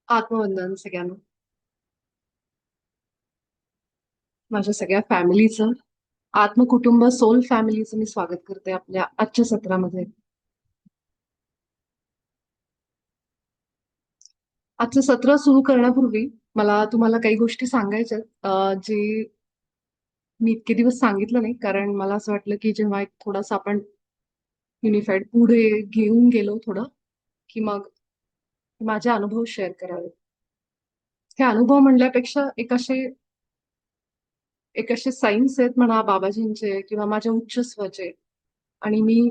आत्मवंदन सगळ्यांना. माझ्या सगळ्या फॅमिलीचं, आत्मकुटुंब सोल फॅमिलीचं मी स्वागत करते आपल्या आजच्या सत्रामध्ये. आजचं सत्र सुरू करण्यापूर्वी मला तुम्हाला काही गोष्टी सांगायच्या आहेत, जे मी इतके दिवस सांगितलं नाही, कारण मला असं वाटलं की जेव्हा एक थोडासा आपण युनिफाईड पुढे घेऊन गेलो थोडं, की मग माझे अनुभव शेअर करावे. हे अनुभव म्हणल्यापेक्षा एक असे सायन्स आहेत म्हणा बाबाजींचे किंवा माझ्या उच्च स्वचे. आणि मी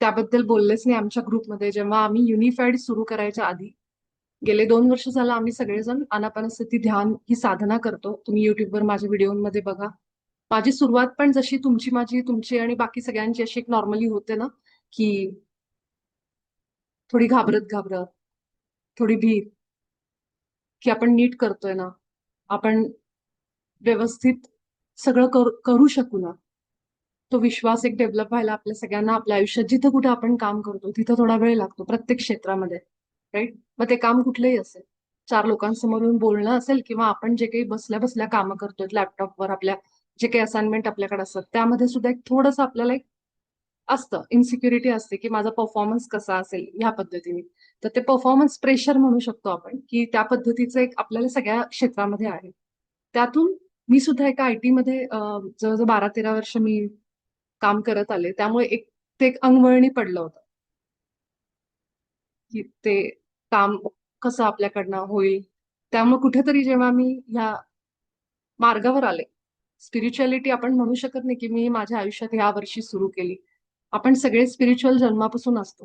त्याबद्दल बोललेच नाही आमच्या ग्रुपमध्ये. जेव्हा आम्ही युनिफाईड सुरू करायच्या आधी गेले 2 वर्ष झालं आम्ही सगळेजण आनापानसती ध्यान ही साधना करतो. तुम्ही युट्यूबवर माझ्या व्हिडिओमध्ये बघा. माझी सुरुवात पण जशी तुमची आणि बाकी सगळ्यांची अशी एक नॉर्मली होते ना, की थोडी घाबरत घाबरत, थोडी भीत, की आपण नीट करतोय ना, आपण व्यवस्थित सगळं करू शकू ना. तो विश्वास एक डेव्हलप व्हायला आपल्या सगळ्यांना आपल्या आयुष्यात जिथं कुठे आपण काम करतो तिथं थोडा वेळ लागतो प्रत्येक क्षेत्रामध्ये. राईट? मग ते काम कुठलंही असेल, चार लोकांसमोर येऊन बोलणं असेल किंवा आपण जे काही बसल्या बसल्या कामं करतोय लॅपटॉपवर आपल्या, जे काही असाइनमेंट आपल्याकडे असतात त्यामध्ये सुद्धा एक थोडंसं आपल्याला एक असतं, इन्सिक्युरिटी असते की माझा परफॉर्मन्स कसा असेल ह्या पद्धतीने. तर ते परफॉर्मन्स प्रेशर म्हणू शकतो आपण, की त्या पद्धतीचं एक आपल्याला सगळ्या क्षेत्रामध्ये आहे. त्यातून मी सुद्धा एका आयटी मध्ये जवळजवळ 12-13 वर्ष मी काम करत आले. त्यामुळे ते एक अंगवळणी पडलं होतं, की ते काम कसं आपल्याकडनं होईल. त्यामुळे कुठेतरी जेव्हा मी ह्या मार्गावर आले, स्पिरिच्युअलिटी आपण म्हणू शकत नाही, की मी माझ्या आयुष्यात ह्या वर्षी सुरू केली. आपण सगळे स्पिरिच्युअल जन्मापासून असतो.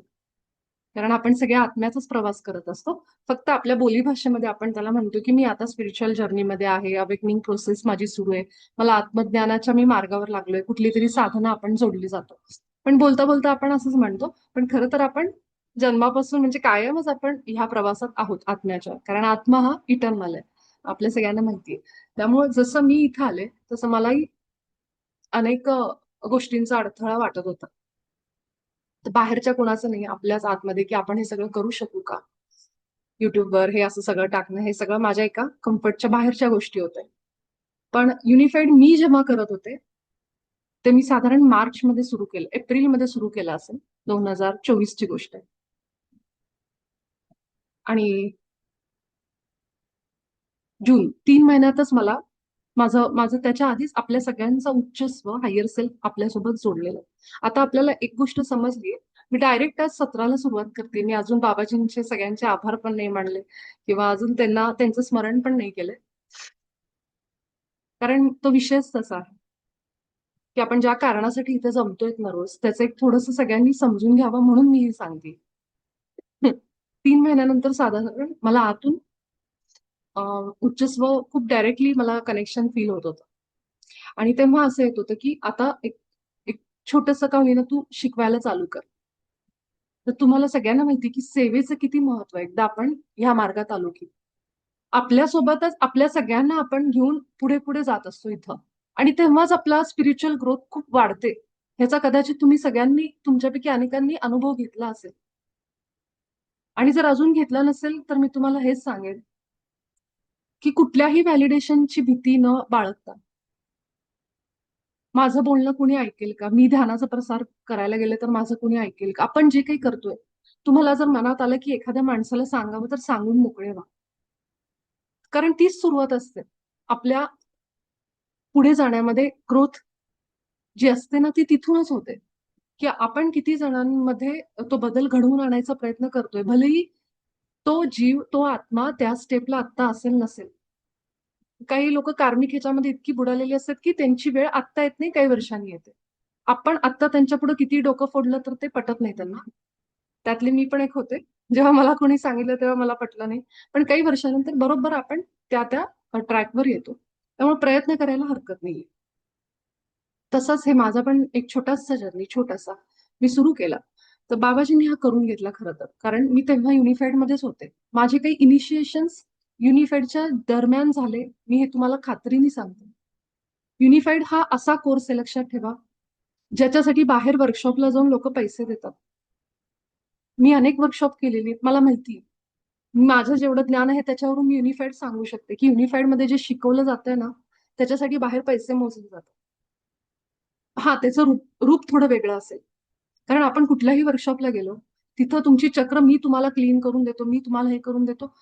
कारण आपण सगळ्या आत्म्याचाच प्रवास करत असतो. फक्त आपल्या बोलीभाषेमध्ये आपण त्याला म्हणतो, की मी आता स्पिरिच्युअल जर्नीमध्ये आहे, अवेकनिंग प्रोसेस माझी सुरू आहे. मला आत्मज्ञानाच्या मी मार्गावर लागलोय. कुठली तरी साधना आपण जोडली जातो. पण बोलता बोलता आपण असंच म्हणतो. पण खरं तर आपण जन्मापासून म्हणजे कायमच आपण ह्या प्रवासात आहोत आत्म्याच्या. कारण आत्मा हा इटर्नल आहे. आपल्या सगळ्यांना माहितीये. त्यामुळे जसं मी इथं आले, तसं मलाही अनेक गोष्टींचा अडथळा वाटत होता. तर बाहेरच्या कोणाचं नाही, आपल्याच आतमध्ये, की आपण हे सगळं करू शकू का? युट्यूबवर हे असं सगळं टाकणं, हे सगळं माझ्या एका कम्फर्टच्या बाहेरच्या गोष्टी होत्या. पण युनिफाईड मी जेव्हा करत होते, ते मी साधारण मार्चमध्ये सुरू केलं, एप्रिलमध्ये सुरू केलं असेल. 2024 ची गोष्ट आहे. आणि जून 3 महिन्यातच मला माझं माझं त्याच्या आधीच आपल्या सगळ्यांचा उच्च स्व हायर सेल्फ आपल्यासोबत जोडलेलं आहे. आता आपल्याला एक गोष्ट समजली. मी डायरेक्ट आज सत्राला सुरुवात करते. मी अजून बाबाजींचे सगळ्यांचे आभार पण नाही मानले किंवा अजून त्यांना त्यांचं स्मरण पण नाही केलंय. कारण तो विषयच तसा आहे, की आपण ज्या कारणासाठी इथे जमतोय ना रोज, त्याचं एक थोडंसं सगळ्यांनी समजून घ्यावं म्हणून मी हे सांगते. 3 महिन्यानंतर साधारण मला आतून उच्चस्व खूप डायरेक्टली मला कनेक्शन फील होत होतं. आणि तेव्हा असं येत होतं, की आता एक एक छोटंसं का होईना तू शिकवायला चालू कर. तर तुम्हाला सगळ्यांना माहिती की सेवेचं किती महत्व आहे एकदा आपण ह्या मार्गात आलो की. आपल्यासोबतच आपल्या सगळ्यांना आपण घेऊन पुढे पुढे जात असतो इथं. आणि तेव्हाच आपला स्पिरिच्युअल ग्रोथ खूप वाढते. ह्याचा कदाचित तुम्ही सगळ्यांनी तुमच्यापैकी अनेकांनी अनुभव घेतला असेल. आणि जर अजून घेतला नसेल तर मी तुम्हाला हेच सांगेन, की कुठल्याही व्हॅलिडेशनची भीती न बाळगता माझं बोलणं कुणी ऐकेल का? मी ध्यानाचा प्रसार करायला गेले तर माझं कुणी ऐकेल का? आपण जे काही करतोय, तुम्हाला जर मनात आलं की एखाद्या माणसाला सांगावं तर सांगून मोकळे व्हा. कारण तीच सुरुवात असते. आपल्या पुढे जाण्यामध्ये ग्रोथ जी असते ना ती तिथूनच होते. की आपण किती जणांमध्ये तो बदल घडवून आणायचा प्रयत्न करतोय. भलेही तो जीव, तो आत्मा त्या स्टेपला आत्ता असेल नसेल. काही लोकं कार्मिक ह्याच्यामध्ये इतकी बुडालेली असतात की त्यांची वेळ आत्ता येत नाही, काही वर्षांनी येते. आपण आत्ता त्यांच्यापुढे किती डोकं फोडलं तर ते पटत नाही त्यांना. त्यातली मी पण एक होते. जेव्हा मला कोणी सांगितलं तेव्हा मला पटलं नाही. पण काही वर्षानंतर बरोबर आपण त्या ट्रॅकवर येतो. त्यामुळे प्रयत्न करायला हरकत नाहीये. तसाच हे माझा पण एक छोटासा जर्नी, छोटासा मी सुरू केला. तर बाबाजींनी हा करून घेतला खरं तर. कारण मी तेव्हा युनिफाईडमध्येच होते. माझे काही इनिशिएशन्स युनिफाईडच्या दरम्यान झाले. मी हे तुम्हाला खात्रीने सांगते. युनिफाईड हा असा कोर्स आहे लक्षात ठेवा, ज्याच्यासाठी बाहेर वर्कशॉपला जाऊन लोकं पैसे देतात. मी अनेक वर्कशॉप केलेली आहेत. मला माहिती आहे. माझं जेवढं ज्ञान आहे त्याच्यावरून मी युनिफाईड सांगू शकते की युनिफाईड मध्ये जे शिकवलं जातंय ना त्याच्यासाठी बाहेर पैसे मोजले जातात. हा, त्याचं रूप थोडं वेगळं असेल. कारण आपण कुठल्याही वर्कशॉपला गेलो तिथं तुमची चक्र मी तुम्हाला क्लीन करून देतो, मी तुम्हाला हे करून देतो.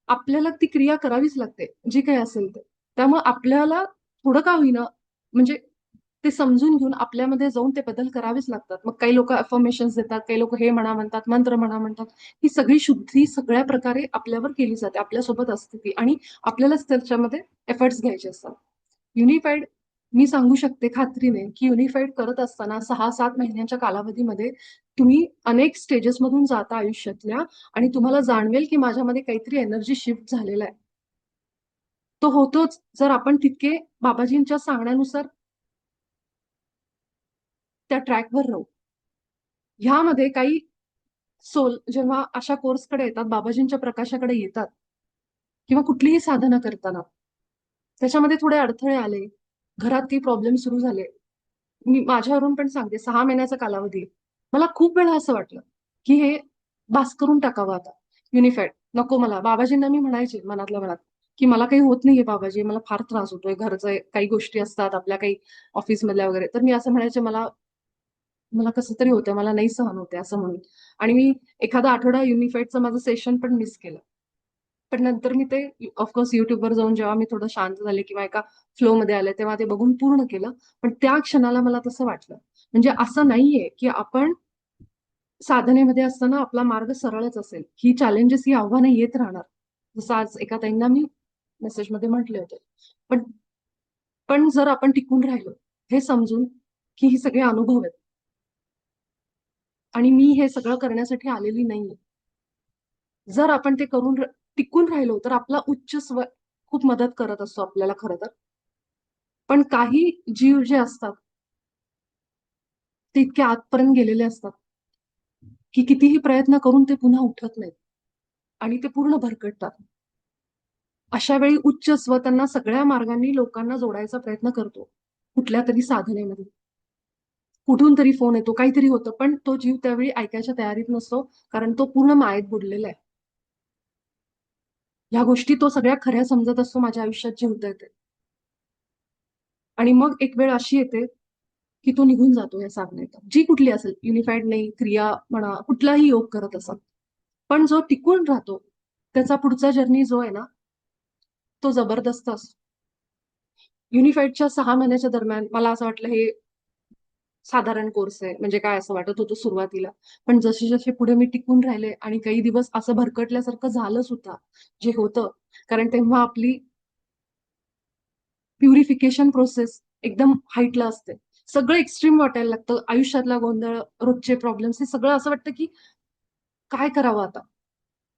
आपल्याला ती क्रिया करावीच लागते जी काही असेल ते. त्यामुळे आपल्याला थोडं का होईना म्हणजे ते समजून घेऊन आपल्यामध्ये जाऊन ते बदल करावेच लागतात. मग काही लोक अफर्मेशन्स देतात, काही लोक हे म्हणा म्हणतात, मंत्र म्हणा म्हणतात. ही सगळी शुद्धी सगळ्या प्रकारे आपल्यावर केली जाते, आपल्यासोबत असते ती, आणि आपल्यालाच त्याच्यामध्ये एफर्ट्स घ्यायचे असतात. युनिफाईड मी सांगू शकते खात्रीने की युनिफाईड करत असताना 6-7 महिन्यांच्या कालावधीमध्ये तुम्ही अनेक स्टेजेस मधून जाता आयुष्यातल्या, आणि तुम्हाला जाणवेल की माझ्यामध्ये काहीतरी एनर्जी शिफ्ट झालेला आहे. तो होतोच जर आपण तितके बाबाजींच्या सांगण्यानुसार त्या ट्रॅकवर राहू. ह्यामध्ये काही सोल जेव्हा अशा कोर्सकडे येतात, बाबाजींच्या प्रकाशाकडे येतात, किंवा कुठलीही साधना करताना त्याच्यामध्ये थोडे अडथळे आले, घरात काही प्रॉब्लेम सुरू झाले. मी माझ्यावरून पण सांगते, 6 महिन्याचा कालावधी. मला खूप वेळा असं वाटलं की हे बास करून टाकावं आता, युनिफाईड नको मला. बाबाजींना मी म्हणायचे मनातल्या मनात की मला काही होत नाहीये बाबाजी, मला फार त्रास होतोय, घरचं काही गोष्टी असतात आपल्या, काही ऑफिसमधल्या वगैरे. तर मी असं म्हणायचे, मला मला कसं तरी होतं, मला नाही सहन होते असं म्हणून. आणि मी एखादा आठवडा युनिफाईडचं माझं सेशन पण मिस केलं. पण नंतर मी ते ऑफकोर्स युट्यूबवर जाऊन जेव्हा मी थोडं शांत झाले किंवा एका फ्लो मध्ये आले तेव्हा ते बघून पूर्ण केलं. पण त्या क्षणाला मला तसं वाटलं, म्हणजे असं नाहीये की आपण साधनेमध्ये असताना आपला मार्ग सरळच असेल. ही चॅलेंजेस, ही आव्हानं येत राहणार. जसं आज एका ताईंना मी मेसेजमध्ये म्हटले होते. पण पण जर आपण टिकून राहिलो हे समजून की ही सगळे अनुभव आहेत आणि मी हे सगळं करण्यासाठी आलेली नाहीये. जर आपण ते करून टिकून राहिलो तर आपला उच्च स्व खूप मदत करत असतो आपल्याला खरं तर. पण काही जीव जे असतात ते इतके आतपर्यंत गेलेले असतात की कितीही प्रयत्न करून ते पुन्हा उठत नाहीत आणि ते पूर्ण भरकटतात. अशा वेळी उच्च स्व त्यांना सगळ्या मार्गांनी लोकांना जोडायचा प्रयत्न करतो, कुठल्या तरी साधनेमध्ये. कुठून तरी फोन येतो, काहीतरी होतं, पण तो जीव त्यावेळी ऐकायच्या तयारीत नसतो, कारण तो पूर्ण मायेत बुडलेला आहे. ह्या गोष्टी तो सगळ्या खऱ्या समजत असतो माझ्या आयुष्यात जे होतंय ते. आणि मग एक वेळ अशी येते की तो निघून जातो या साधनेत, जी कुठली असेल, युनिफाईड नाही, क्रिया म्हणा, कुठलाही योग करत असा. पण जो टिकून राहतो त्याचा पुढचा जर्नी जो आहे ना तो जबरदस्त असतो. युनिफाईडच्या 6 महिन्याच्या दरम्यान मला असं वाटलं हे साधारण कोर्स आहे, म्हणजे काय असं वाटत होतं सुरुवातीला. पण जसे जसे पुढे मी टिकून राहिले आणि काही दिवस असं भरकटल्यासारखं झालं सुद्धा, जे होतं. कारण तेव्हा आपली प्युरिफिकेशन प्रोसेस एकदम हाईटला असते. सगळं एक्स्ट्रीम वाटायला लागतं. आयुष्यातला गोंधळ, रोजचे प्रॉब्लेम्स, हे सगळं असं वाटतं की काय करावं आता?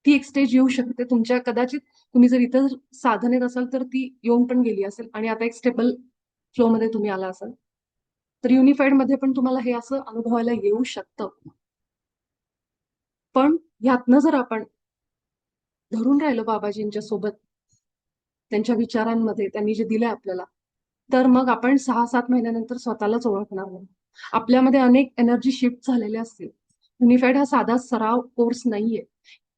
ती एक स्टेज येऊ शकते तुमच्या, कदाचित तुम्ही जर इतर साधनेत असाल तर ती येऊन पण गेली असेल आणि आता एक स्टेबल फ्लोमध्ये तुम्ही आला असाल. तर युनिफाईड मध्ये पण तुम्हाला हे असं अनुभवायला येऊ शकतं. पण ह्यातनं जर आपण धरून राहिलो बाबाजींच्या सोबत, त्यांच्या विचारांमध्ये त्यांनी जे दिलंय आपल्याला, तर मग आपण 6-7 महिन्यानंतर स्वतःलाच ओळखणार नाही. आपल्यामध्ये अनेक एनर्जी शिफ्ट झालेल्या असतील. युनिफाईड हा साधा सराव कोर्स नाहीये.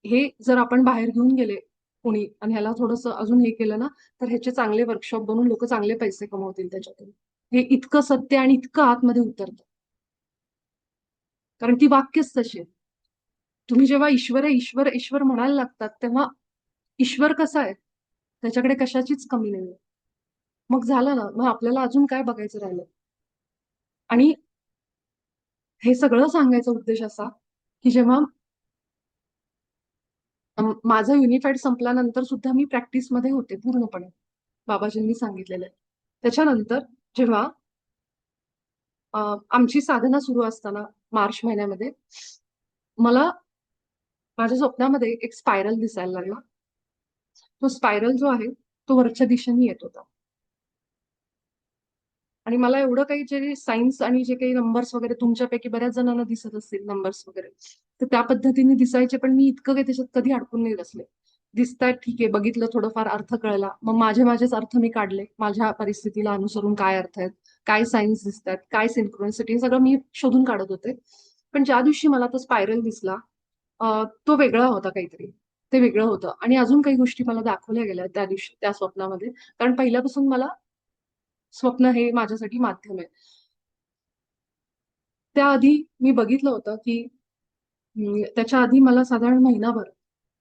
हे जर आपण बाहेर घेऊन गेले कोणी आणि ह्याला थोडंसं अजून हे केलं ना, तर ह्याचे चांगले वर्कशॉप बनवून लोक चांगले पैसे कमवतील त्याच्यातून. हे इतकं सत्य आणि इतकं आतमध्ये उतरतं. कारण ती वाक्यच तशी आहेत. तुम्ही जेव्हा ईश्वर आहे, ईश्वर, ईश्वर म्हणायला लागतात, तेव्हा ईश्वर कसा आहे? त्याच्याकडे कशाचीच कमी नाहीये. मग झालं ना, मग आपल्याला अजून काय बघायचं राहिलं? आणि हे सगळं सांगायचा उद्देश असा, की जेव्हा माझं युनिफाईड संपल्यानंतर सुद्धा मी प्रॅक्टिसमध्ये होते पूर्णपणे. बाबाजींनी सांगितलेलं आहे. त्याच्यानंतर जेव्हा आमची साधना सुरू असताना मार्च महिन्यामध्ये मला माझ्या स्वप्नामध्ये एक स्पायरल दिसायला लागला. तो स्पायरल जो आहे तो वरच्या दिशेने येत होता. आणि मला एवढं काही जे सायन्स आणि जे काही नंबर्स वगैरे तुमच्यापैकी बऱ्याच जणांना दिसत असतील नंबर्स वगैरे, तर त्या पद्धतीने दिसायचे, पण मी इतकं काही त्याच्यात कधी अडकून नाही बसले. दिसतायत, ठीक आहे, बघितलं, थोडंफार अर्थ कळला, मग माझेच अर्थ मी काढले, माझ्या परिस्थितीला अनुसरून काय अर्थ आहेत, काय सायन्स दिसतात, काय सिंक्रोनिसिटी, सगळं मी शोधून काढत होते. पण ज्या दिवशी मला तो स्पायरल दिसला, तो वेगळा होता काहीतरी. ते वेगळं होतं. आणि अजून काही गोष्टी मला दाखवल्या गेल्या त्या दिवशी त्या स्वप्नामध्ये. कारण पहिल्यापासून मला स्वप्न हे माझ्यासाठी माध्यम आहे. त्याआधी मी बघितलं होतं की त्याच्या आधी मला साधारण महिनाभर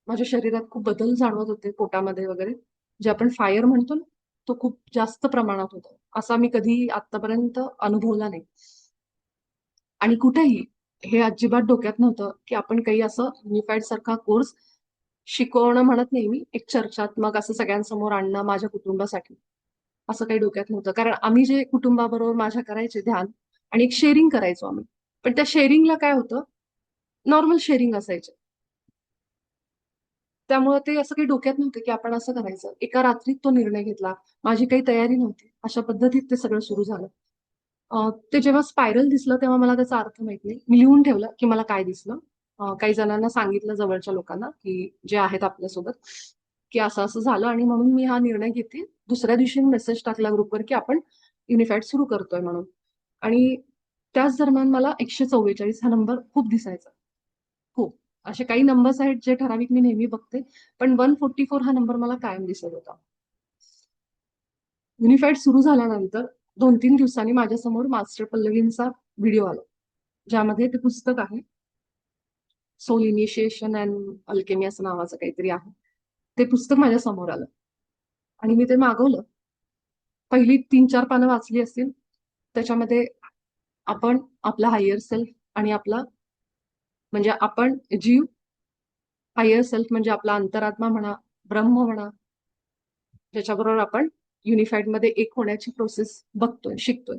माझ्या शरीरात खूप बदल जाणवत होते पोटामध्ये वगैरे. जे आपण फायर म्हणतो ना, तो खूप जास्त प्रमाणात होता. असा मी कधी आतापर्यंत अनुभवला नाही. आणि कुठेही हे अजिबात डोक्यात नव्हतं की आपण काही असं युनिफाईड सारखा कोर्स शिकवणं म्हणत नाही मी, एक चर्चात्मक असं सगळ्यांसमोर आणणं माझ्या कुटुंबासाठी, असं काही डोक्यात नव्हतं. कारण आम्ही जे कुटुंबाबरोबर माझ्या करायचे ध्यान आणि एक शेअरिंग करायचो आम्ही. पण त्या शेअरिंगला काय होतं, नॉर्मल शेअरिंग असायचे. त्यामुळे ते असं काही डोक्यात नव्हतं की आपण असं करायचं. एका रात्रीत तो निर्णय घेतला. माझी काही तयारी नव्हती. अशा पद्धतीत ते सगळं सुरू झालं. ते जेव्हा स्पायरल दिसलं तेव्हा मला त्याचा अर्थ माहित नाही. मी लिहून ठेवलं की मला काय दिसलं. काही जणांना सांगितलं जवळच्या लोकांना की जे आहेत आपल्यासोबत की असं असं झालं आणि म्हणून मी हा निर्णय घेते. दुसऱ्या दिवशी मेसेज टाकला ग्रुपवर की आपण युनिफाईड सुरू करतोय म्हणून. आणि त्याच दरम्यान मला 144 हा नंबर खूप दिसायचा. खूप. असे काही नंबर्स आहेत जे ठराविक मी नेहमी बघते. पण 144 हा नंबर मला कायम दिसत होता. युनिफाईड सुरू झाल्यानंतर 2-3 दिवसांनी माझ्यासमोर मास्टर पल्लवींचा व्हिडिओ आला. ज्यामध्ये ते पुस्तक आहे. सोल इनिशिएशन अँड अल्केमी असं नावाचं काहीतरी आहे. ते पुस्तक माझ्या समोर आलं आणि मी ते मागवलं. पहिली 3-4 पानं वाचली असतील. त्याच्यामध्ये आपण आपला हायर सेल्फ आणि आपला म्हणजे आपण जीव, हायर सेल्फ म्हणजे आपला अंतरात्मा म्हणा, ब्रह्म म्हणा, ज्याच्याबरोबर आपण युनिफाईड मध्ये एक होण्याची प्रोसेस बघतोय, शिकतोय,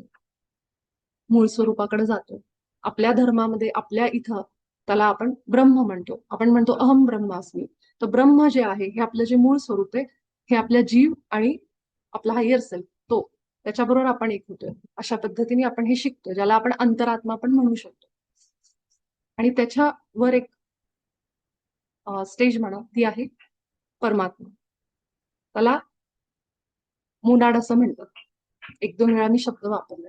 मूळ स्वरूपाकडे जातोय. आपल्या धर्मामध्ये आपल्या इथं त्याला आपण ब्रह्म म्हणतो. आपण म्हणतो अहम ब्रह्मास्मी. तर ब्रह्म जे आहे हे आपलं जे मूळ स्वरूप आहे, हे आपल्या जीव आणि आपला हायर सेल्फ तो त्याच्याबरोबर आपण एक होतोय. अशा पद्धतीने आपण हे शिकतोय, ज्याला आपण अंतरात्मा पण म्हणू शकतो. आणि त्याच्यावर एक स्टेज म्हणा ती आहे परमात्मा. त्याला मोनाड असं म्हणतात. 1-2 वेळा मी शब्द वापरले.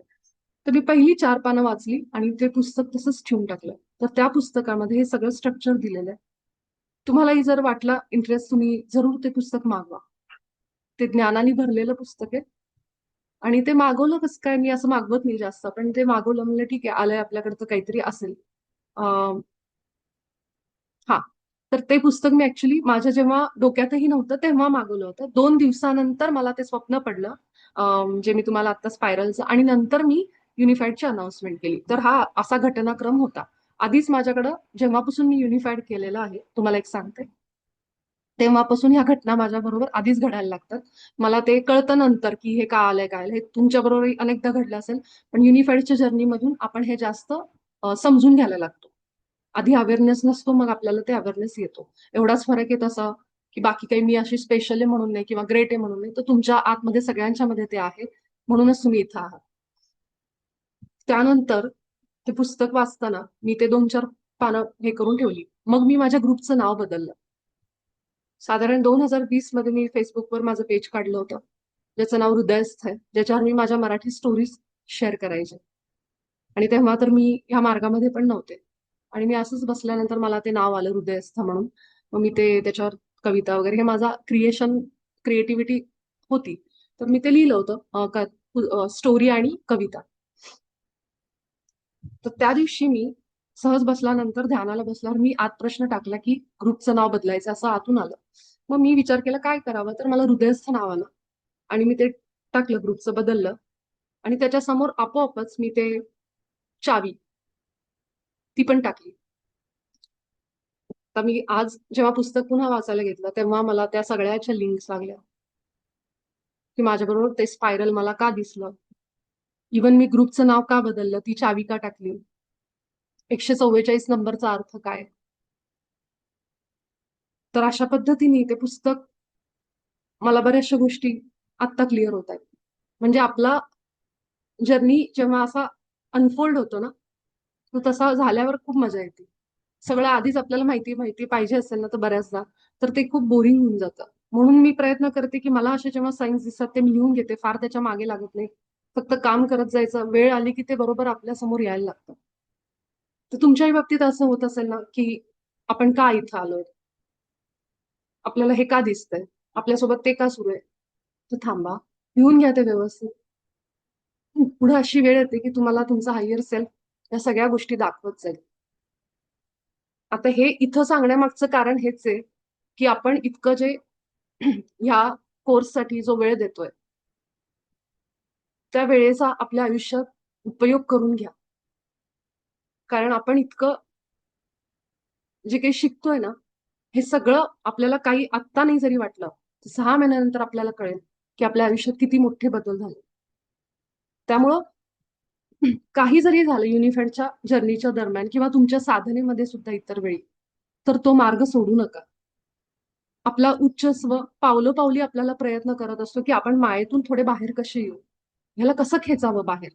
तर मी पहिली 4 पानं वाचली आणि ते पुस्तक तसंच ठेवून टाकलं. तर त्या पुस्तकामध्ये हे सगळं स्ट्रक्चर दिलेलं आहे. तुम्हालाही जर वाटला इंटरेस्ट तुम्ही जरूर ते पुस्तक मागवा. ते ज्ञानाने भरलेलं पुस्तक आहे. आणि ते मागवलं कसं काय, मी असं मागवत नाही जास्त. पण ते मागवलं म्हणलं ठीक आहे, आलंय आपल्याकडे तर काहीतरी असेल. हा. तर ते पुस्तक मी ऍक्च्युली माझ्या जेव्हा डोक्यातही नव्हतं तेव्हा मागवलं होतं. 2 दिवसानंतर मला ते स्वप्न पडलं. जे मी तुम्हाला आता स्पायरलचं आणि नंतर मी युनिफाईडची अनाउन्समेंट केली. तर हा असा घटनाक्रम होता. आधीच माझ्याकडं जेव्हापासून मी युनिफाईड केलेलं आहे, तुम्हाला एक सांगते. तेव्हापासून ह्या घटना माझ्या बरोबर आधीच घडायला लागतात. मला ते कळतं नंतर की हे का आलंय, काय आलंय. हे तुमच्या बरोबर अनेकदा घडलं असेल. पण युनिफाईडच्या जर्नीमधून आपण हे जास्त समजून घ्यायला लागतो. आधी अवेअरनेस नसतो, मग आपल्याला ते अवेअरनेस येतो. एवढाच फरक आहे तसा, की बाकी काही मी अशी स्पेशल आहे म्हणून नाही किंवा ग्रेट आहे म्हणून नाही. तर तुमच्या आतमध्ये सगळ्यांच्या मध्ये ते आहे. म्हणूनच तुम्ही इथं आहात. त्यानंतर ते पुस्तक वाचताना मी ते 2-4 पानं हे करून ठेवली. मग मी माझ्या ग्रुपचं नाव बदललं. साधारण 2020 मध्ये मी फेसबुकवर माझं पेज काढलं होतं. ज्याचं नाव हृदयस्थ आहे. ज्याच्यावर मी माझ्या मराठी स्टोरीज शेअर करायचे. आणि तेव्हा तर मी ह्या मार्गामध्ये पण नव्हते. आणि मी असंच बसल्यानंतर मला ते नाव आलं हृदयस्थ म्हणून. मग मी ते त्याच्यावर कविता वगैरे हे माझा क्रिएटिव्हिटी होती. तर मी ते लिहिलं होतं स्टोरी आणि कविता. तर त्या दिवशी मी सहज बसल्यानंतर ध्यानाला बसल्यावर मी आत प्रश्न टाकला की ग्रुपचं नाव बदलायचं असं आतून आलं. मग मी विचार केला काय करावं, तर मला हृदयस्थ नाव आलं आणि मी ते टाकलं, ग्रुपचं बदललं आणि त्याच्या समोर आपोआपच मी ते चावी ती पण टाकली. तर मी आज जेव्हा पुस्तक पुन्हा वाचायला घेतलं तेव्हा मला त्या सगळ्याच्या लिंक्स लागल्या की माझ्याबरोबर ते स्पायरल मला का दिसलं, इवन मी ग्रुपचं नाव का बदललं, ती चावी का टाकली, 144 नंबरचा अर्थ काय. तर अशा पद्धतीने ते पुस्तक मला बऱ्याचशा गोष्टी आत्ता क्लिअर होत आहेत. म्हणजे आपला जर्नी जेव्हा असा अनफोल्ड होतो ना, तो तसा झाल्यावर खूप मजा येते. सगळं आधीच आपल्याला माहिती माहिती पाहिजे असेल ना तर बऱ्याचदा तर ते खूप बोरिंग होऊन जातं. म्हणून मी प्रयत्न करते की मला असे जेव्हा सायन्स दिसतात ते मी लिहून घेते, फार त्याच्या मागे लागत नाही. फक्त काम करत जायचं, वेळ आली की ते बरोबर आपल्या समोर यायला लागतं. तर तुमच्याही बाबतीत असं होत असेल ना की आपण का इथं आलोय. आपल्याला हे का दिसतंय, आपल्यासोबत ते का सुरू आहे, तर थांबा, लिहून घ्या ते व्यवस्थित. पुढे अशी वेळ येते की तुम्हाला तुमचा हायर सेल्फ या सगळ्या गोष्टी दाखवत जाईल. आता हे इथं सांगण्यामागचं कारण हेच आहे की आपण इतकं जे ह्या कोर्ससाठी जो वेळ देतोय त्या वेळेचा आपल्या आयुष्यात उपयोग करून घ्या. कारण आपण इतकं जे काही शिकतोय ना, हे सगळं आपल्याला काही आत्ता नाही जरी वाटलं, तर 6 महिन्यानंतर आपल्याला कळेल की आपल्या आयुष्यात किती मोठे बदल झाले. त्यामुळं काही जरी झालं युनिफेडच्या जर्नीच्या दरम्यान किंवा तुमच्या साधनेमध्ये सुद्धा इतर वेळी, तर तो मार्ग सोडू नका. आपला उच्च स्व पावलोपावली आपल्याला प्रयत्न करत असतो की आपण मायेतून थोडे बाहेर कसे येऊ, ह्याला कसं खेचावं बाहेर.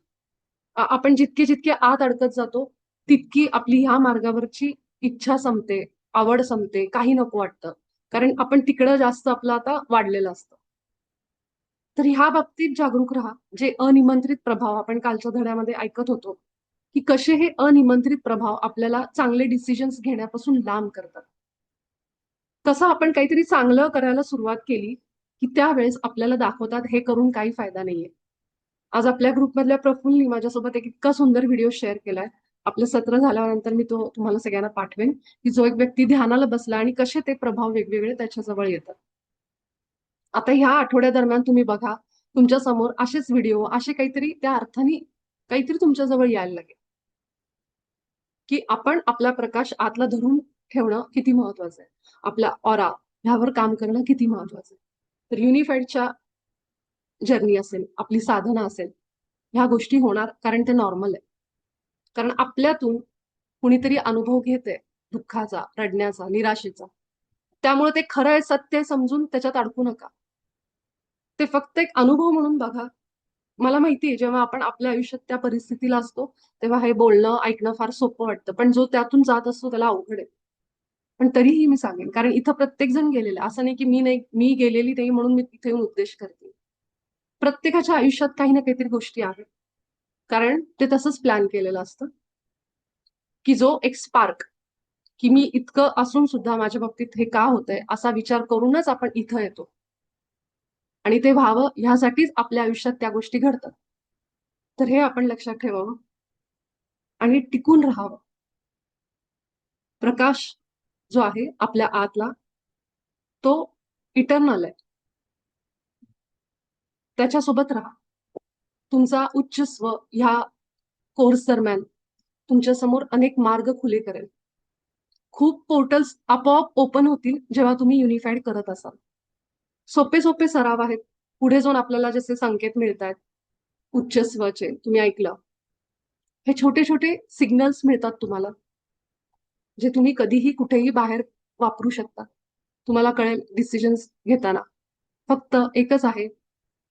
आपण जितके जितके आत अडकत जातो तितकी आपली ह्या मार्गावरची इच्छा संपते, आवड संपते, काही नको वाटतं. कारण आपण तिकडं जास्त आपलं आता वाढलेलं असतं. तर ह्या बाबतीत जागरूक राहा. जे अनिमंत्रित प्रभाव आपण कालच्या धड्यामध्ये ऐकत होतो की कसे हे अनिमंत्रित प्रभाव आपल्याला चांगले डिसिजन्स घेण्यापासून लांब करतात. तसं आपण काहीतरी चांगलं करायला सुरुवात केली की त्यावेळेस आपल्याला दाखवतात हे करून काही फायदा नाहीये. आज आपल्या ग्रुपमधल्या प्रफुल्लनी माझ्यासोबत एक इतका सुंदर व्हिडिओ शेअर केलाय. आपलं सत्र झाल्यानंतर मी तो तुम्हाला सगळ्यांना पाठवेन की जो एक व्यक्ती ध्यानाला बसला आणि कसे ते प्रभाव वेगवेगळे त्याच्याजवळ येतात. आता ह्या आठवड्यादरम्यान तुम्ही बघा तुमच्या समोर असेच व्हिडिओ असे काहीतरी त्या अर्थाने काहीतरी तुमच्या जवळ यायला लागेल की आपण आपला प्रकाश आतला धरून ठेवणं किती महत्वाचं आहे. आपला ऑरा ह्यावर काम करणं किती महत्वाचं आहे. तर युनिफाईडच्या जर्नी असेल, आपली साधना असेल, ह्या गोष्टी होणार कारण ते नॉर्मल आहे. कारण आपल्यातून कुणीतरी अनुभव घेते दुःखाचा, रडण्याचा, निराशेचा. त्यामुळे ते खरं आहे, सत्य आहे समजून त्याच्यात अडकू नका. ते फक्त एक अनुभव म्हणून बघा. मला माहितीये जेव्हा आपण आपल्या आयुष्यात त्या परिस्थितीला असतो, तेव्हा हे बोलणं, ऐकणं फार सोपं वाटतं. पण जो त्यातून जात असतो त्याला अवघड आहे. पण तरीही मी सांगेन, कारण इथं प्रत्येक जण गेलेला आहे. असं नाही की मी गेलेली नाही म्हणून मी तिथे येऊन उपदेश करते. प्रत्येकाच्या आयुष्यात काही ना काहीतरी गोष्टी आहेत. कारण ते तसंच प्लॅन केलेलं असतं की जो एक स्पार्क की मी इतकं असून सुद्धा माझ्या बाबतीत हे का होतंय असा विचार करूनच आपण इथं येतो. आणि ते व्हावं ह्यासाठीच आपल्या आयुष्यात त्या गोष्टी घडतात. तर हे आपण लक्षात ठेवावं आणि टिकून राहावं. प्रकाश जो आहे आपल्या आतला तो इटर्नल आहे. त्याच्यासोबत राहा. तुमचा उच्च स्व ह्या कोर्स दरम्यान तुमच्या समोर अनेक मार्ग खुले करेल. खूप पोर्टल्स आपोआप ओपन होतील जेव्हा तुम्ही युनिफाईड करत असाल. सोपे सोपे सराव आहेत. पुढे जाऊन आपल्याला जसे संकेत मिळतात उच्च स्वचे तुम्ही ऐकलं. हे छोटे छोटे सिग्नल्स मिळतात तुम्हाला जे तुम्ही कधीही कुठेही बाहेर वापरू शकता. तुम्हाला कळेल डिसिजन्स घेताना. फक्त एकच आहे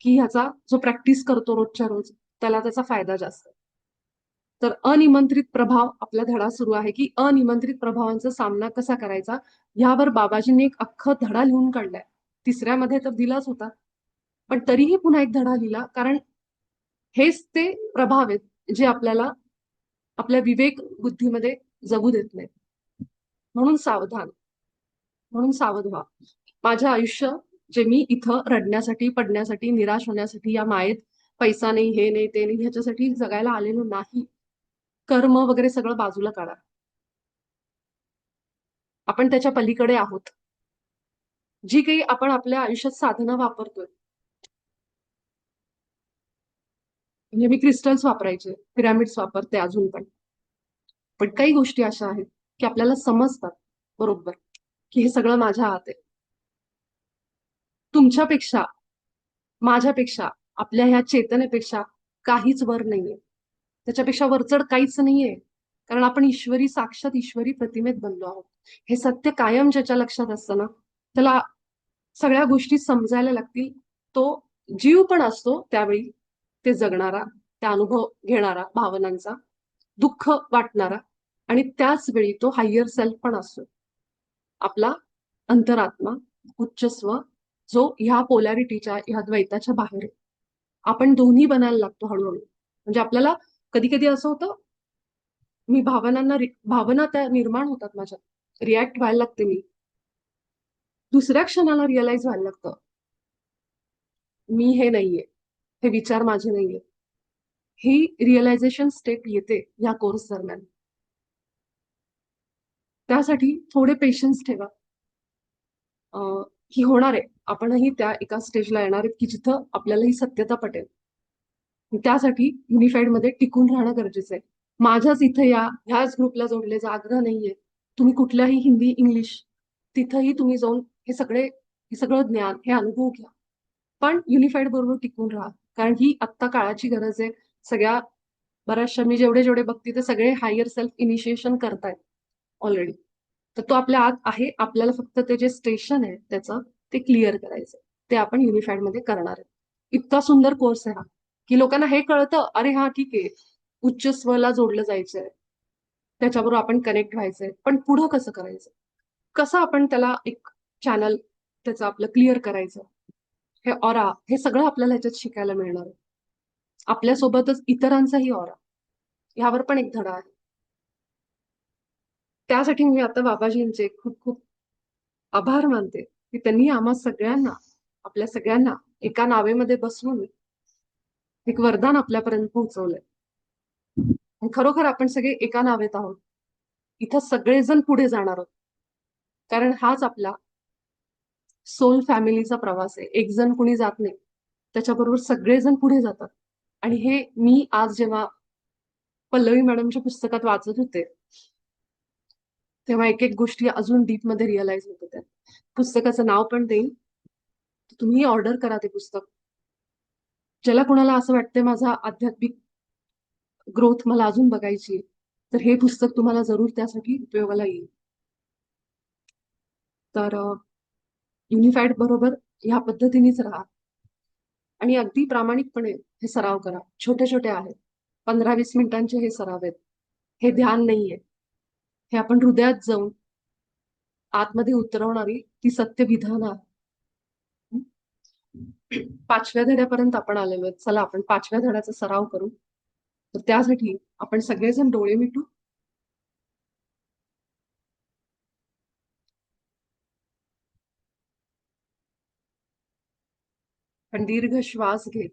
की ह्याचा जो प्रॅक्टिस करतो रोजच्या रोज त्याला त्याचा फायदा जास्त. तर अनिमंत्रित प्रभाव आपला धडा सुरू आहे की अनिमंत्रित प्रभावांचा सामना कसा करायचा यावर बाबाजींनी एक अख्खा धडा लिहून काढलाय. तिसऱ्यामध्ये तर दिलाच होता. पण तरीही पुन्हा एक धडा लिहिला कारण हेच ते प्रभाव आहेत जे आपल्याला आपल्या विवेक बुद्धीमध्ये जगू देत नाहीत. म्हणून सावधान, म्हणून सावध व्हा. माझं आयुष्य जे मी इथं रडण्यासाठी, पडण्यासाठी, निराश होण्यासाठी या मायेत पैसा नाही, हे नाही, ते नाही ह्याच्यासाठी जगायला आलेलो नाही. कर्म वगैरे सगळं बाजूला काढा. आपण त्याच्या पलीकडे आहोत. जी काही आपण आपल्या आयुष्यात साधनं वापरतोय. म्हणजे मी क्रिस्टल्स वापरायचे, पिरॅमिड्स वापरते अजून पण. पण काही गोष्टी अशा आहेत की आपल्याला समजतात बरोबर की हे सगळं माझ्या हात आहे. तुमच्यापेक्षा, माझ्यापेक्षा, आपल्या ह्या चेतनेपेक्षा काहीच वर नाहीये. त्याच्यापेक्षा वरचढ काहीच नाहीये. कारण आपण ईश्वरी साक्षात ईश्वरी प्रतिमेत बनलो आहोत. हे सत्य कायम ज्याच्या लक्षात असतं ना त्याला सगळ्या गोष्टी समजायला लागतील. तो जीव पण असतो त्यावेळी ते जगणारा, त्या अनुभव घेणारा भावनांचा, दुःख वाटणारा आणि त्याच वेळी तो हायर सेल्फ पण असतो. आपला अंतरात्मा, उच्च स्व जो ह्या पोलॅरिटीच्या ह्या द्वैताच्या बाहेर आहे. आपण दोन्ही बनायला लागतो हळूहळू. म्हणजे आपल्याला कधी कधी असं होतं मी भावना त्या निर्माण होतात माझ्यात रिॲक्ट व्हायला लागते मी दुसऱ्या क्षणाला रिअलाइज व्हायला लागतं, मी हे नाहीये, हे विचार माझे नाहीये. ही रिअलायझेशन स्टेट येते या कोर्स दरम्यान. त्यासाठी थोडे पेशन्स ठेवा. ही होणार आहे. आपणही त्या एका स्टेजला येणार आहेत की जिथं आपल्याला ही सत्यता पटेल. त्यासाठी युनिफाईड मध्ये टिकून राहणं गरजेचं आहे. माझ्याच इथं या ह्याच ग्रुपला जोडल्याचा आग्रह नाहीये. तुम्ही कुठल्याही हिंदी इंग्लिश तिथंही तुम्ही जाऊन हे सगळं ज्ञान हे अनुभव घ्या. पण युनिफाईड बरोबर टिकून राहा. कारण ही आत्ता काळाची गरज आहे. सगळ्या बऱ्याचशा मी जेवढे जेवढे बघते ते सगळे हायर सेल्फ इनिशिएशन करतायत ऑलरेडी. तर तो आपल्या आत आहे. आपल्याला फक्त ते जे स्टेशन आहे त्याचं ते क्लिअर करायचं. ते आपण युनिफाईड मध्ये करणार आहे. इतका सुंदर कोर्स आहे हा की लोकांना हे कळतं, अरे हा ठीक आहे, उच्च स्वला जोडलं जायचंय, त्याच्याबरोबर आपण कनेक्ट व्हायचंय, पण पुढं कसं करायचं, कसं आपण त्याला एक चॅनल त्याचं आपलं क्लिअर करायचं, हे ऑरा हे सगळं आपल्याला ह्याच्यात शिकायला मिळणार आहे. आपल्यासोबतच इतरांचाही ऑरा, ह्यावर पण एक धडा आहे. त्यासाठी मी आता बाबाजींचे खूप खूप आभार मानते की त्यांनी आम्हा सगळ्यांना, आपल्या सगळ्यांना एका नावेमध्ये बसवून एक वरदान आपल्यापर्यंत पोहोचवलंय. आणि खरोखर आपण सगळे एका नावेत आहोत. इथं सगळेजण पुढे जाणार आहोत. कारण हाच आपला सोल फॅमिलीचा प्रवास आहे. एक जण कुणी जात नाही, त्याच्याबरोबर सगळेजण पुढे जातात. आणि हे मी आज जेव्हा पल्लवी मॅडमच्या पुस्तकात वाचत होते तेव्हा एक एक गोष्टी अजून डीप मध्ये रिअलाइज होत होत्या. पुस्तकाचं नाव पण देईन, तुम्ही ऑर्डर करा ते पुस्तक. ज्याला कोणाला असं वाटतंय माझा आध्यात्मिक ग्रोथ मला अजून बघायची, तर हे पुस्तक तुम्हाला जरूर त्यासाठी उपयोगाला येईल. तर युनिफाईड बरोबर ह्या पद्धतीनेच राहा आणि अगदी प्रामाणिकपणे हे सराव करा. छोटे छोटे आहेत, 15-20 मिनिटांचे हे सराव आहेत. हे ध्यान नाहीये, हे आपण हृदयात जाऊन आतमध्ये उतरवणारी ती सत्य विधान आहे. 5व्या धड्यापर्यंत आपण आलेलो आहेत. चला आपण 5व्या धड्याचा सराव करू. तर त्यासाठी आपण सगळेजण डोळे मिटू. पण दीर्घ श्वास घे.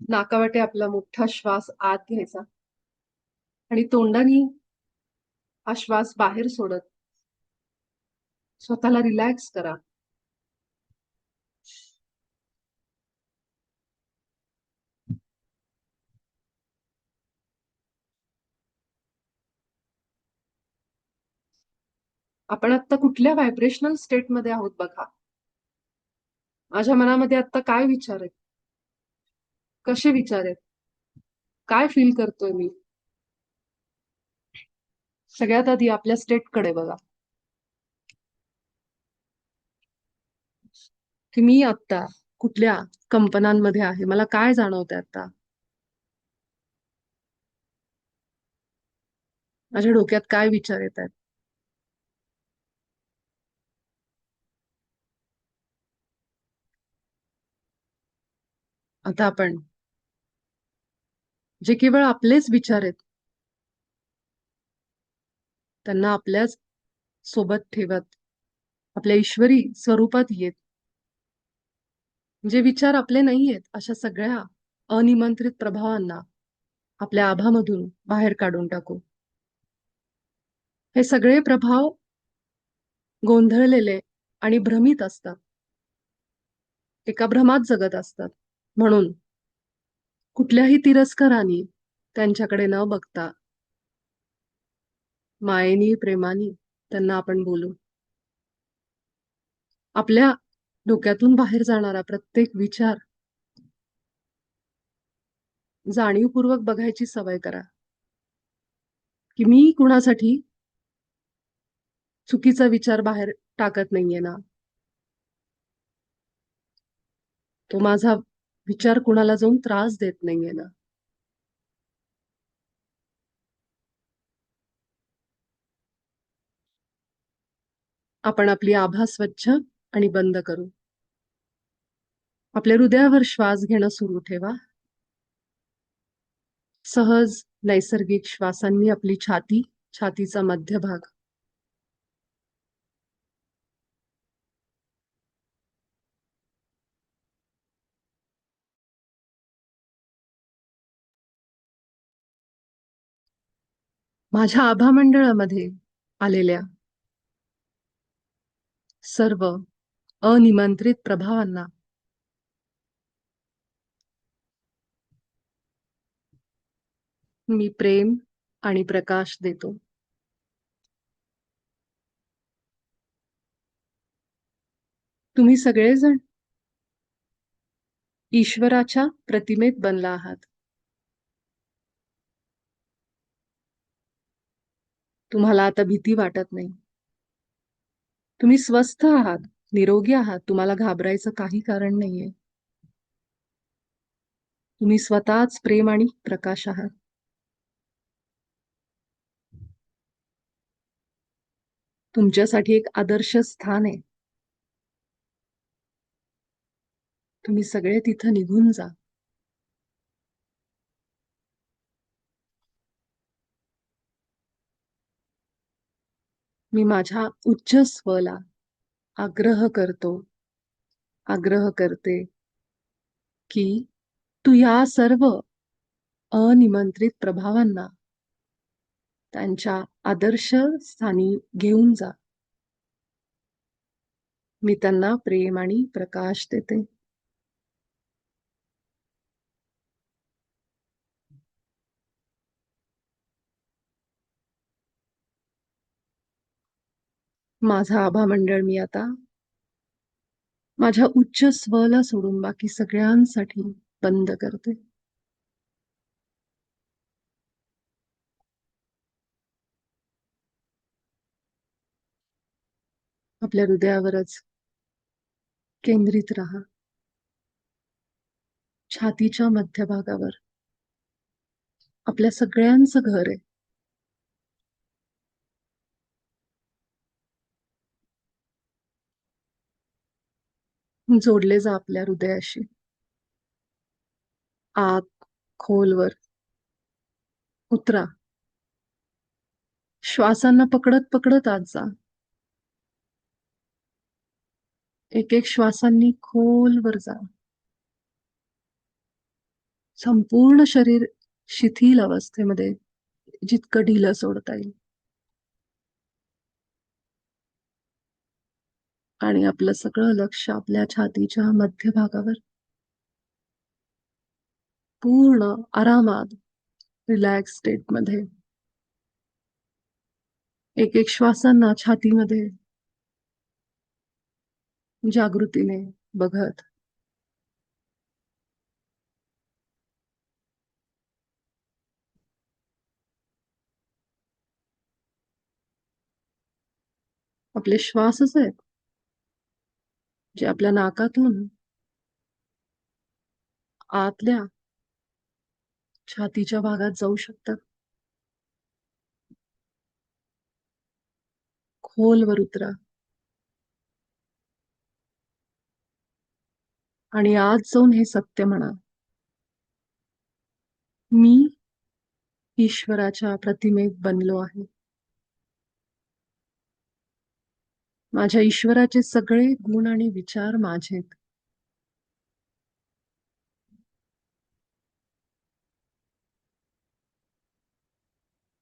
नाकावाटे आपला मोठा श्वास आत घ्यायचा आणि तोंडाने हा श्वास बाहेर सोडत स्वतःला रिलॅक्स करा. आपण आता कुठल्या व्हायब्रेशनल स्टेटमध्ये आहोत बघा. माझ्या मनामध्ये आता काय विचार आहेत, कसे विचार आहेत, काय फील करतोय मी. सगळ्यात आधी आपल्या स्टेटकडे बघा की मी आता कुठल्या कंपनांमध्ये आहे, मला काय जाणवतंय आता, माझ्या डोक्यात काय विचार येत आहेत. आता आपण जे केवळ आपलेच विचार आहेत त्यांना आपल्याच सोबत ठेवत आपल्या ईश्वरी स्वरूपात येत, जे विचार आपले नाहीयेत अशा सगळ्या अनिमंत्रित प्रभावांना आपल्या आभामधून बाहेर काढून टाकू. हे सगळे प्रभाव गोंधळलेले आणि भ्रमित असतात, एका भ्रमात जगत असतात. म्हणून कुठल्याही तिरस्काराने त्यांच्याकडे न बघता मायेनी प्रेमानी त्यांना आपण बोलू. आपल्या डोक्यातून बाहेर जाणारा प्रत्येक विचार जाणीवपूर्वक बघायची सवय करा की मी कुणासाठी चुकीचा विचार बाहेर टाकत नाहीये ना, तो माझा विचार कुणाला जाऊन त्रास देत नाहीये ना. आपण आपली आभा स्वच्छ आणि बंद करू. आपल्या हृदयावर श्वास घेणं सुरू ठेवा. सहज नैसर्गिक श्वासांनी आपली छातीचा मध्यभाग माझ्या आभा मंडळामध्ये आलेल्या सर्व अनिमंत्रित प्रभावांना मी प्रेम आणि प्रकाश देतो. तुम्ही सगळेजण ईश्वराच्या प्रतिमेत बनला आहात. तुम्हाला आता भीती वाटत नाही. तुम्ही स्वस्थ आहात, निरोगी आहात. तुम्हाला घाबरायचं काही कारण नाहीये. तुम्ही स्वतःच प्रेम आणि प्रकाश आहात. तुमच्यासाठी एक आदर्श स्थान आहे. तुम्ही सगळे तिथं निघून जा. मी माझ्या उच्च स्वला आग्रह करतो, आग्रह करते की तू या सर्व अनिमंत्रित प्रभावांना त्यांच्या आदर्श स्थानी घेऊन जा. मी त्यांना प्रेम आणि प्रकाश देते. माझा आभा मंडळ मी आता माझ्या उच्च स्वला सोडून बाकी सगळ्यांसाठी बंद करते. आपल्या हृदयावरच केंद्रित राहा. छातीच्या मध्यभागावर आपल्या सगळ्यांचं घर आहे. जोडले जा आपल्या हृदयाशी. आत खोलवर उतरा. श्वासांना पकडत पकडत आत जा. एक एक श्वासांनी खोलवर जा. संपूर्ण शरीर शिथिल अवस्थेमध्ये जितकं ढिलं सोडता येईल. आणि आपलं सगळं लक्ष आपल्या छातीच्या मध्यभागावर. पूर्ण आरामात रिलॅक्स स्टेट मध्ये एक एक श्वासांना छातीमध्ये जागृतीने बघत. आपले श्वासच आहेत जे आपल्या नाकातून आतल्या छातीच्या भागात जाऊ शकतात. खोलवर उतरा आणि आत जाऊन हे सत्य म्हणा, मी ईश्वराच्या प्रतिमेत बनलो आहे. माझ्या ईश्वराचे सगळे गुण आणि विचार माझेत.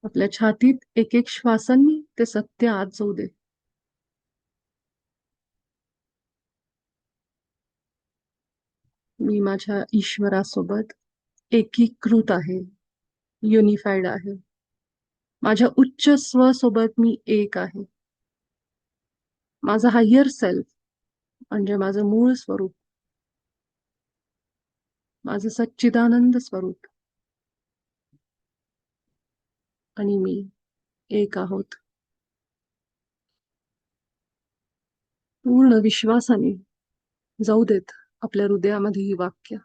आपल्या छातीत एक एक श्वासांनी ते सत्य आत जाऊ दे. मी माझ्या ईश्वरासोबत एकीकृत आहे, युनिफाईड आहे. माझ्या उच्च स्वसोबत मी एक आहे. माझा हायर सेल्फ म्हणजे माझं मूळ स्वरूप, माझं सच्चिदानंद स्वरूप आणि मी एक आहोत. पूर्ण विश्वासाने जाऊ देत आपल्या हृदयामध्ये ही वाक्य.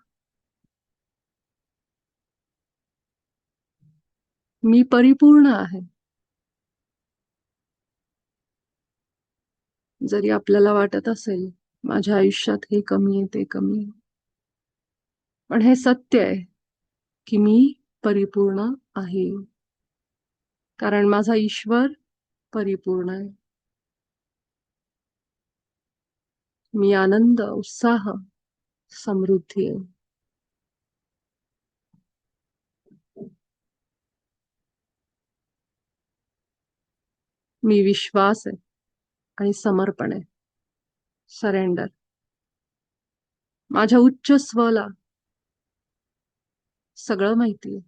मी परिपूर्ण आहे. जरी आपल्याला वाटत असेल माझ्या आयुष्यात हे कमी आहे ते कमी आहे, पण हे सत्य आहे की मी परिपूर्ण आहे. कारण माझा ईश्वर परिपूर्ण आहे. मी आनंद, उत्साह, समृद्धी आहे. मी विश्वास आहे आणि समर्पण आहे. सरेंडर. माझ्या उच्च स्वला सगळं माहिती आहे.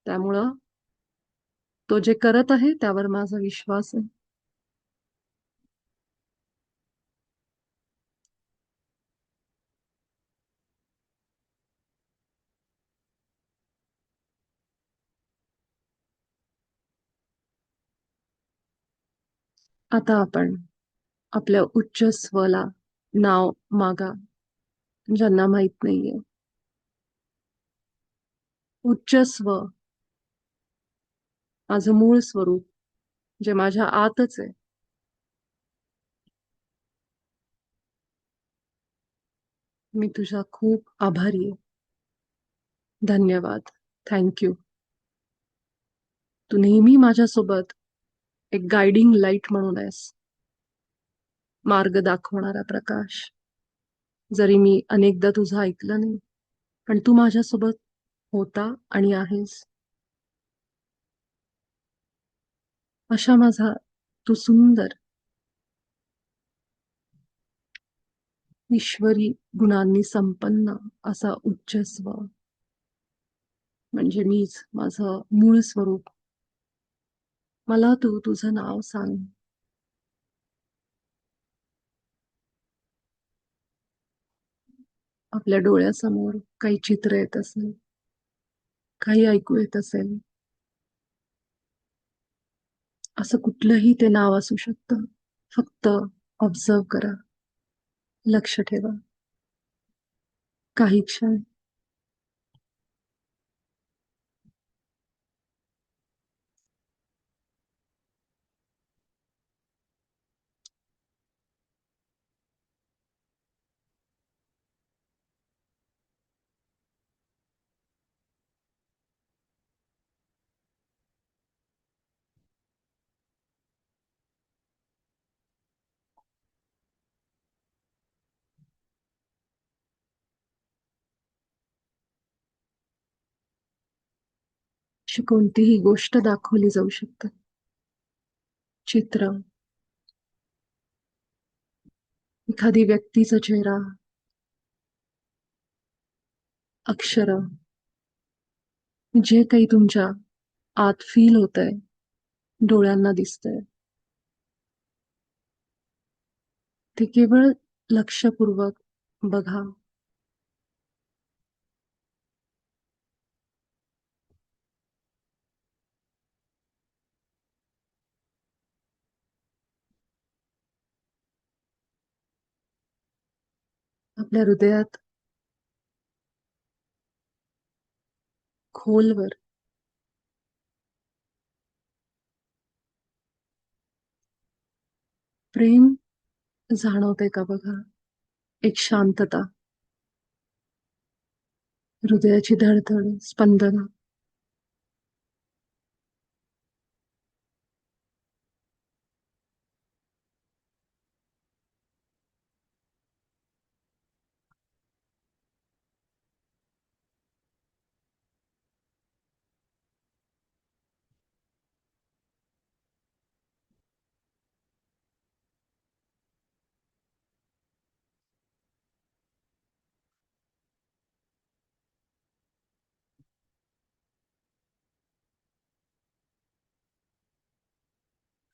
त्यामुळं तो जे करत आहे त्यावर माझा विश्वास आहे. आता आपण आपल्या उच्च स्वला नाव मागा, ज्यांना माहित नाहीये. उच्च स्व, माझं मूळ स्वरूप, जे माझ्या आतच आहे. मी तुझा खूप आभारी आहे. धन्यवाद. Thank you. तू नेहमी माझ्यासोबत एक गायडिंग लाईट म्हणून आहेस. मार्ग दाखवणारा प्रकाश. जरी मी अनेकदा तुझं ऐकलं नाही, पण तू माझ्यासोबत होता आणि आहेस. अशा माझा तू सुंदर ईश्वरी गुणांनी संपन्न असा उच्च स्व म्हणजे मीच, माझं मूळ स्वरूप. मला तू तुझं नाव सांग. आपल्या डोळ्यासमोर काही चित्र येत असेल, काही ऐकू येत असेल, असं कुठलंही ते नाव असू शकतं. फक्त ऑब्झर्व करा, लक्ष ठेवा. काही क्षण. अशी कोणतीही गोष्ट दाखवली जाऊ शकते. चित्र, एखादी व्यक्तीचा चेहरा, अक्षर, जे काही तुमच्या आत फील होतंय, डोळ्यांना दिसतंय, ते केवळ लक्षपूर्वक बघा. आपल्या हृदयात खोलवर प्रेम जाणवतंय का बघा. एक शांतता, हृदयाची धडधड, स्पंदन.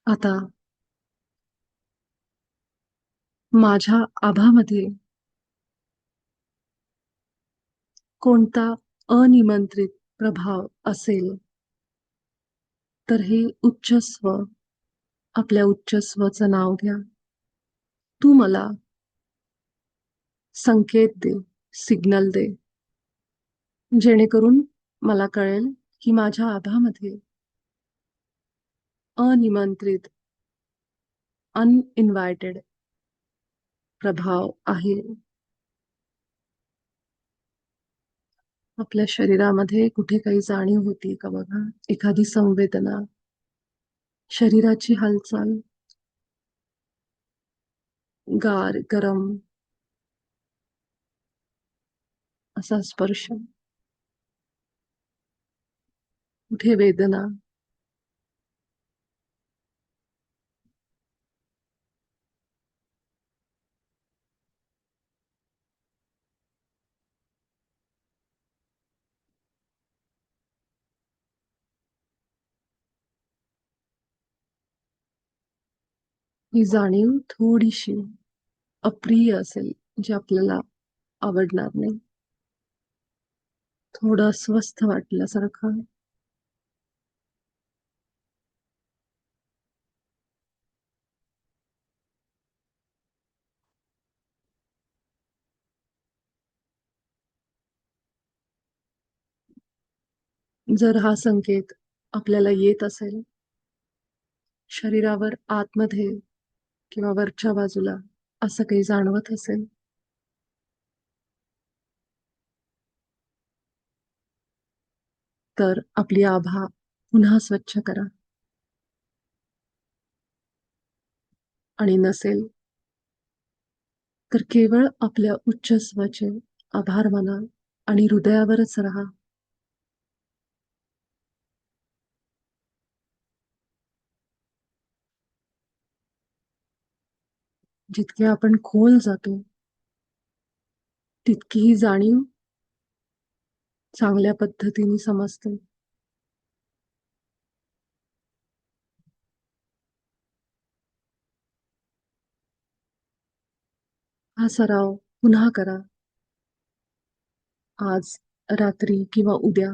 आता माझ्या आभामध्ये कोणता अनिमंत्रित प्रभाव असेल, तर हे उच्च स्व, आपल्या उच्च स्वचं नाव घ्या. तू मला संकेत दे, सिग्नल दे, जेणेकरून मला कळेल की माझ्या आभामध्ये अनिमंत्रित, अनइन्व्हायटेड प्रभाव आहे. आपल्या शरीरामध्ये कुठे काही जाणीव होती का बघा, एखादी संवेदना, शरीराची हालचाल, गार गरम असा स्पर्श, कुठे वेदना, ही जाणीव थोडीशी अप्रिय असेल, जे आपल्याला आवडणार नाही. थोडं अस्वस्थ वाटल्यासारखं. जर हा संकेत आपल्याला येत असेल, शरीरावर आतमध्ये किंवा वरच्या बाजूला असं काही जाणवत असेल, तर आपली आभा पुन्हा स्वच्छ करा. आणि नसेल तर केवळ आपल्या उच्च स्वाचे आभार माना आणि हृदयावरच राहा. जितके आपण खोल जातो, तितकी ही जाणीव चांगल्या पद्धतीने समजते. हा सराव पुन्हा करा. आज, रात्री किंवा उद्या.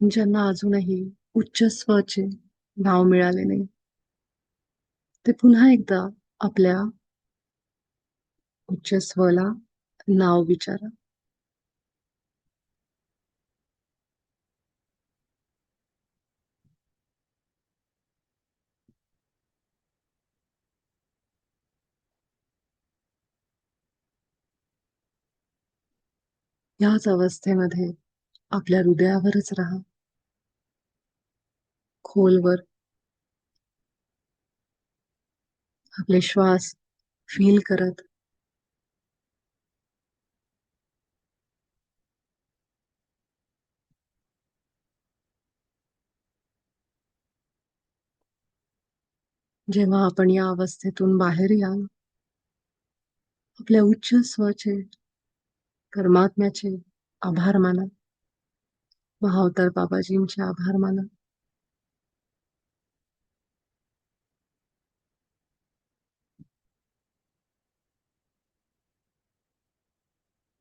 ज्यांना अजूनही उच्च स्वचे नाव मिळाले नाही, ते पुन्हा एकदा आपल्या उच्च स्वला नाव विचारा. याच अवस्थेमध्ये आपल्या हृदयावरच राहा. खोलवर आपले श्वास फील करत. जेव्हा आपण या अवस्थेतून बाहेर याल, आपल्या उच्च स्वचे, परमात्म्याचे आभार माना. महाअवतार बाबाजींचे आभार माना.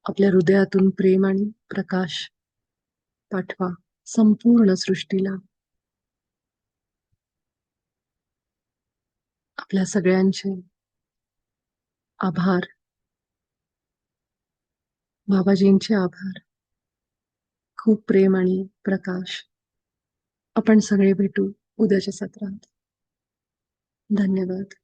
आपल्या हृदयातून प्रेम आणि प्रकाश पाठवा संपूर्ण सृष्टीला. आपल्या सगळ्यांचे आभार. बाबाजींचे आभार. खूप प्रेम आणि प्रकाश. आपण सगळे भेटू उद्याच्या सत्रात. धन्यवाद.